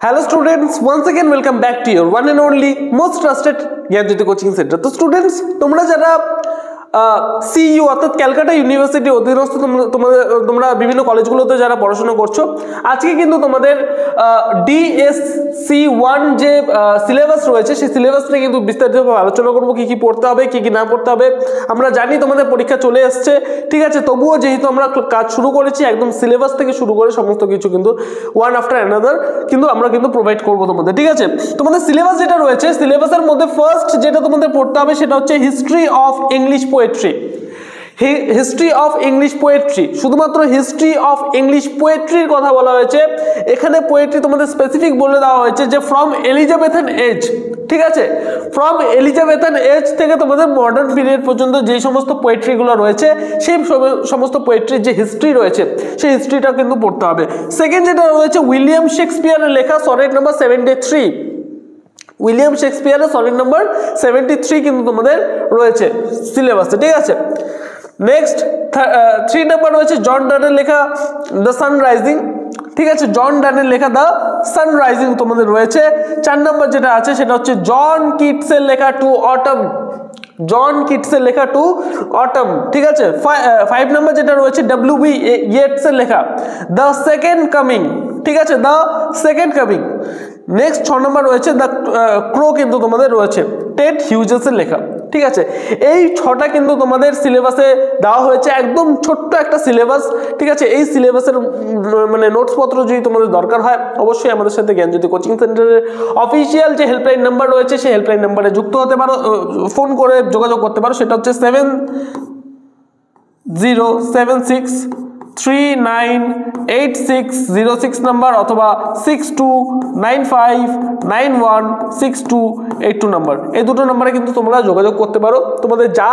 Hello students, once again welcome back to your one and only most trusted Gyanjyoti coaching center. तो students তোমরা যারা CU অর্থাৎ Calcutta university অধীনস্থ তোমরা বিভিন্ন কলেজগুলোতে যারা পড়াশোনা করছো, আজকে কিন্তু তোমাদের DSC1 যে সিলেবাস রয়েছে সেই সিলেবাস নিয়ে কিন্তু বিস্তারিতভাবে আলোচনা করব। কি কি পড়তে হবে, কি কি না পড়তে হবে। আমরা জানি তোমাদের পরীক্ষা চলে আসছে, ঠিক আছে, তবুও যেহেতু আমরা কাজ শুরু করেছি একদম সিলেবাস থেকে শুরু করে সমস্ত কিছু কিন্তু ওয়ান আফটার অ্যানাদার কিন্তু আমরা কিন্তু প্রোভাইড করবো তোমাদের, ঠিক আছে। তোমাদের সিলেবাস যেটা রয়েছে, সিলেবাসের মধ্যে ফার্স্ট যেটা তোমাদের পড়তে হবে সেটা হচ্ছে history of English poetry. History of English poetry, শুধুমাত্র হিস্ট্রি অফ ইংলিশ পোয়েট্রির কথা বলা হয়েছে। এখানে পোয়েট্রি তোমাদের স্পেসিফিক বলে দেওয়া হয়েছে যে ফ্রম এলিজাবেথান এজ, ঠিক আছে, ফ্রম এলিজাবেথান এজ থেকে তোমাদের মডার্ন পিরিয়ড পর্যন্ত যে সমস্ত পোয়েট্রিগুলো রয়েছে সেই সমস্ত পোয়েট্রির যে হিস্ট্রি রয়েছে সেই হিস্ট্রিটা কিন্তু পড়তে হবে। সেকেন্ড যেটা রয়েছে উইলিয়াম শেক্সপিয়ারের লেখা সনেট নাম্বার 73, উইলিয়াম শেক্সপিয়ারের সনেট নাম্বার 73 কিন্তু তোমাদের রয়েছে সিলেবাসে, ঠিক আছে। নেক্সট 3 নাম্বার রয়েছে জন ডানের লেখা দ্য সানরাইজিং, ঠিক আছে, জন ডানের লেখা দ্য সানরাইজিং তোমাদের রয়েছে। 4 নাম্বার যেটা আছে সেটা হচ্ছে জন কিটসের লেখা টু অটম, জন কিটসের লেখা টু অটম, ঠিক আছে। 5 নাম্বার যেটা রয়েছে ডব্লিউ.বি. ইয়েটসের লেখা দ্য সেকেন্ড কামিং, ঠিক আছে, দ্য সেকেন্ড কামিং। নেক্সট 6 নম্বর রয়েছে দ্য ক্রো কিন্তু তোমাদের রয়েছে টেড হিউজেসের লেখা, ঠিক আছে। এই 6টা কিন্তু তোমাদের সিলেবাসে দেওয়া হয়েছে, একদম ছোট্ট একটা সিলেবাস, ঠিক আছে। এই সিলেবাসের মানে নোটসপত্র যদি তোমাদের দরকার হয় অবশ্যই আমাদের সাথে জ্ঞানজ্যোতি কোচিং সেন্টারের অফিসিয়াল যে হেল্পলাইন নাম্বার রয়েছে সেই হেল্পলাইন নাম্বারে যুক্ত হতে পারো, ফোন করে যোগাযোগ করতে পারো। সেটা হচ্ছে 7076398606 নাম্বার অথবা 6295916282 নাম্বার। এই দুটো নাম্বারে কিন্তু তোমরা যোগাযোগ করতে পারো। তোমাদের যা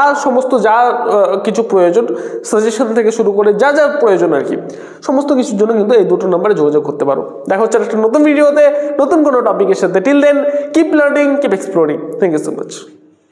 কিছু প্রয়োজন, সাজেশন থেকে শুরু করে যা যা প্রয়োজন আর কি, সমস্ত কিছুর জন্য কিন্তু এই দুটো নাম্বারে যোগাযোগ করতে পারো। দেখা হচ্ছে একটা নতুন ভিডিওতে নতুন কোনো টপিকের সাথে। Till then keep learning, keep exploring. Thank you so much.